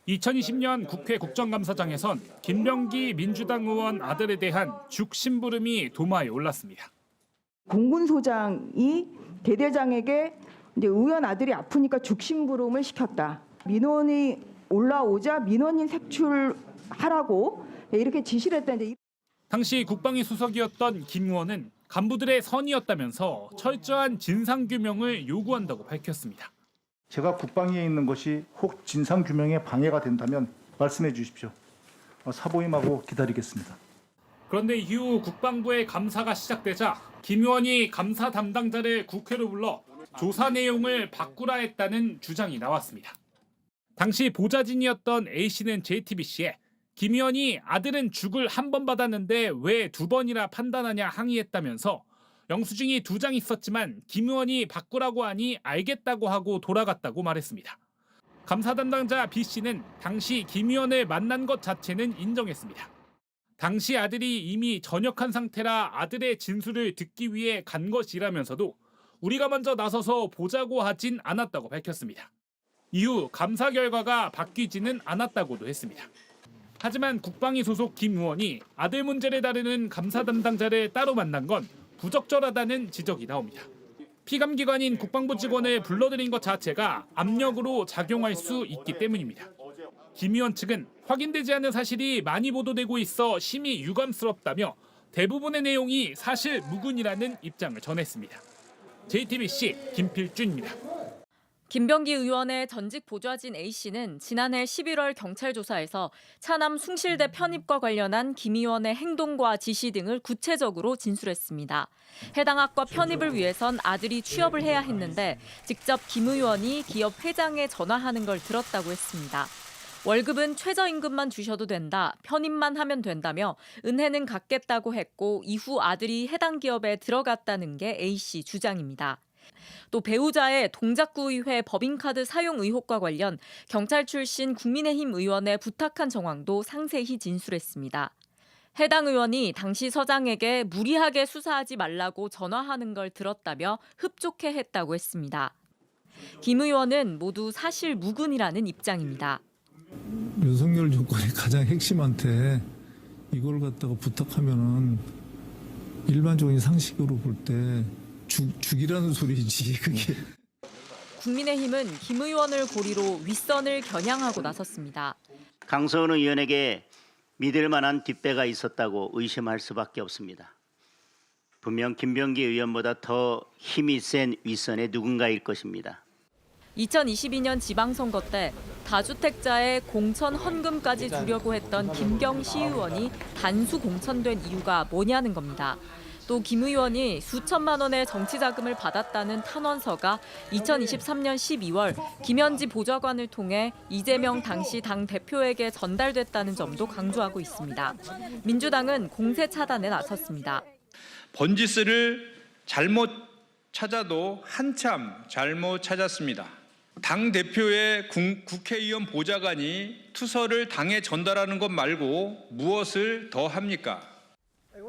2020년 국회 국정감사장에선 김병기 민주당 의원 아들에 대한 죽심부름이 도마에 올랐습니다. 공군소장이 대대장에게 이제 의원 아들이 아프니까 죽심부름을 시켰다. 민원이 올라오자 민원인 색출하라고 이렇게 지시를 했다. 당시 국방위 수석이었던 김 의원은 간부들의 선이었다면서 철저한 진상규명을 요구한다고 밝혔습니다. 제가 국방위에 있는 것이 혹 진상규명에 방해가 된다면 말씀해 주십시오. 사보임하고 기다리겠습니다. 그런데 이후 국방부의 감사가 시작되자 김 의원이 감사 담당자를 국회로 불러 조사 내용을 바꾸라 했다는 주장이 나왔습니다. 당시 보좌진이었던 A씨는 JTBC에 김 의원이 아들은 죽을 한 번 받았는데 왜 두 번이나 판단하냐 항의했다면서 영수증이 2장 있었지만 김 의원이 바꾸라고 하니 알겠다고 하고 돌아갔다고 말했습니다. 감사 담당자 B씨는 당시 김 의원을 만난 것 자체는 인정했습니다. 당시 아들이 이미 전역한 상태라 아들의 진술을 듣기 위해 간 것이라면서도 우리가 먼저 나서서 보자고 하진 않았다고 밝혔습니다. 이후 감사 결과가 바뀌지는 않았다고도 했습니다. 하지만 국방위 소속 김 의원이 아들 문제를 다루는 감사 담당자를 따로 만난 건 부적절하다는 지적이 나옵니다. 피감기관인 국방부 직원을 불러들인 것 자체가 압력으로 작용할 수 있기 때문입니다. 김 의원 측은 확인되지 않은 사실이 많이 보도되고 있어 심히 유감스럽다며 대부분의 내용이 사실 무근이라는 입장을 전했습니다. JTBC 김필준입니다. 김병기 의원의 전직 보좌진 A씨는 지난해 11월 경찰 조사에서 차남 숭실대 편입과 관련한 김 의원의 행동과 지시 등을 구체적으로 진술했습니다. 해당 학과 편입을 위해선 아들이 취업을 해야 했는데 직접 김 의원이 기업 회장에 전화하는 걸 들었다고 했습니다. 월급은 최저임금만 주셔도 된다, 편입만 하면 된다며 은혜는 갚겠다고 했고 이후 아들이 해당 기업에 들어갔다는 게 A씨 주장입니다. 또 배우자의 동작구의회 법인카드 사용 의혹과 관련 경찰 출신 국민의힘 의원에 부탁한 정황도 상세히 진술했습니다. 해당 의원이 당시 서장에게 무리하게 수사하지 말라고 전화하는 걸 들었다며 흡족해 했다고 했습니다. 김 의원은 모두 사실 무근이라는 입장입니다. 윤석열 정권의 가장 핵심한테 이걸 갖다가 부탁하면은 일반적인 상식으로 볼 때 죽이라는 소리지 그게. 국민의힘은 김 의원을 고리로 윗선을 겨냥하고 나섰습니다. 강서은 의원에게 믿을 만한 뒷배가 있었다고 의심할 수밖에 없습니다. 분명 김병기 의원보다 더 힘이 센 윗선의 누군가일 것입니다. 2022년 지방선거 때 다주택자의 공천 헌금까지 주려고 했던 김경 시의원이 단수 공천된 이유가 뭐냐는 겁니다. 또 김 의원이 수천만 원의 정치 자금을 받았다는 탄원서가 2023년 12월 김현지 보좌관을 통해 이재명 당시 당 대표에게 전달됐다는 점도 강조하고 있습니다. 민주당은 공세 차단에 나섰습니다. 번지스를 잘못 찾아도 한참 잘못 찾았습니다. 당 대표의 국회의원 보좌관이 투서를 당에 전달하는 것 말고 무엇을 더 합니까?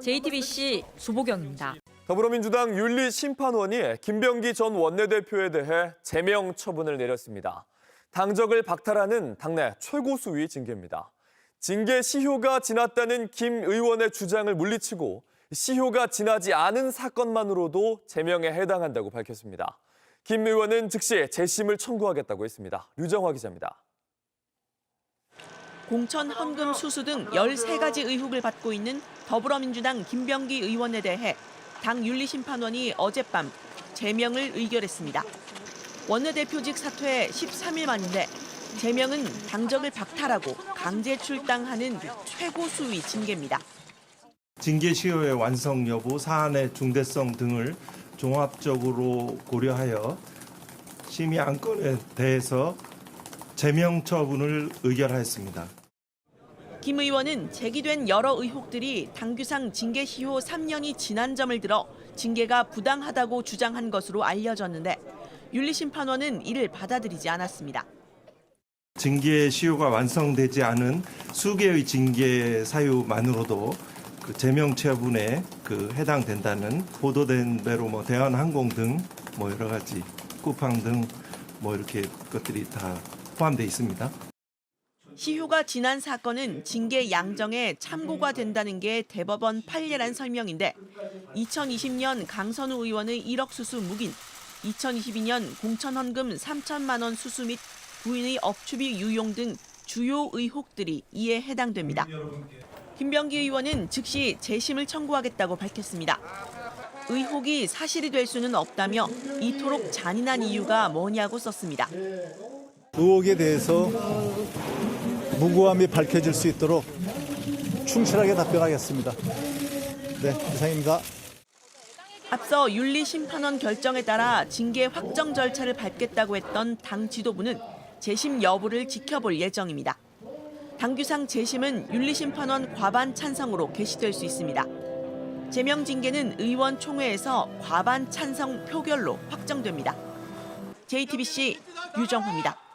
JTBC 조보경입니다. 더불어민주당 윤리심판원이 김병기 전 원내대표에 대해 제명 처분을 내렸습니다. 당적을 박탈하는 당내 최고 수위 징계입니다. 징계 시효가 지났다는 김 의원의 주장을 물리치고 시효가 지나지 않은 사건만으로도 제명에 해당한다고 밝혔습니다. 김 의원은 즉시 재심을 청구하겠다고 했습니다. 류정화 기자입니다. 공천 헌금 수수 등 13가지 의혹을 받고 있는 더불어민주당 김병기 의원에 대해 당 윤리심판원이 어젯밤 제명을 의결했습니다. 원내대표직 사퇴 13일 만인데 제명은 당적을 박탈하고 강제 출당하는 최고 수위 징계입니다. 징계 시효의 완성 여부, 사안의 중대성 등을 종합적으로 고려하여 심의 안건에 대해서 제명 처분을 의결하였습니다. 김 의원은 제기된 여러 의혹들이 당규상 징계 시효 3년이 지난 점을 들어 징계가 부당하다고 주장한 것으로 알려졌는데 윤리심판원은 이를 받아들이지 않았습니다. 징계 시효가 완성되지 않은 수개의 징계 사유만으로도 그 제명 처분에 해당된다는 보도된 대로 대한항공 등 여러 가지 쿠팡 등 이렇게 것들이 다 포함되어 있습니다. 시효가 지난 사건은 징계 양정에 참고가 된다는 게 대법원 판례란 설명인데 2020년 강선우 의원의 1억 수수 묵인, 2022년 공천헌금 3천만 원 수수 및 부인의 업추비 유용 등 주요 의혹들이 이에 해당됩니다. 김병기 의원은 즉시 재심을 청구하겠다고 밝혔습니다. 의혹이 사실이 될 수는 없다며 이토록 잔인한 이유가 뭐냐고 썼습니다. 의혹에 대해서 무고함이 밝혀질 수 있도록 충실하게 답변하겠습니다. 네, 이상입니다. 앞서 윤리심판원 결정에 따라 징계 확정 절차를 밟겠다고 했던 당 지도부는 재심 여부를 지켜볼 예정입니다. 당규상 재심은 윤리심판원 과반 찬성으로 개시될 수 있습니다. 제명 징계는 의원총회에서 과반 찬성 표결로 확정됩니다. JTBC 유정화입니다.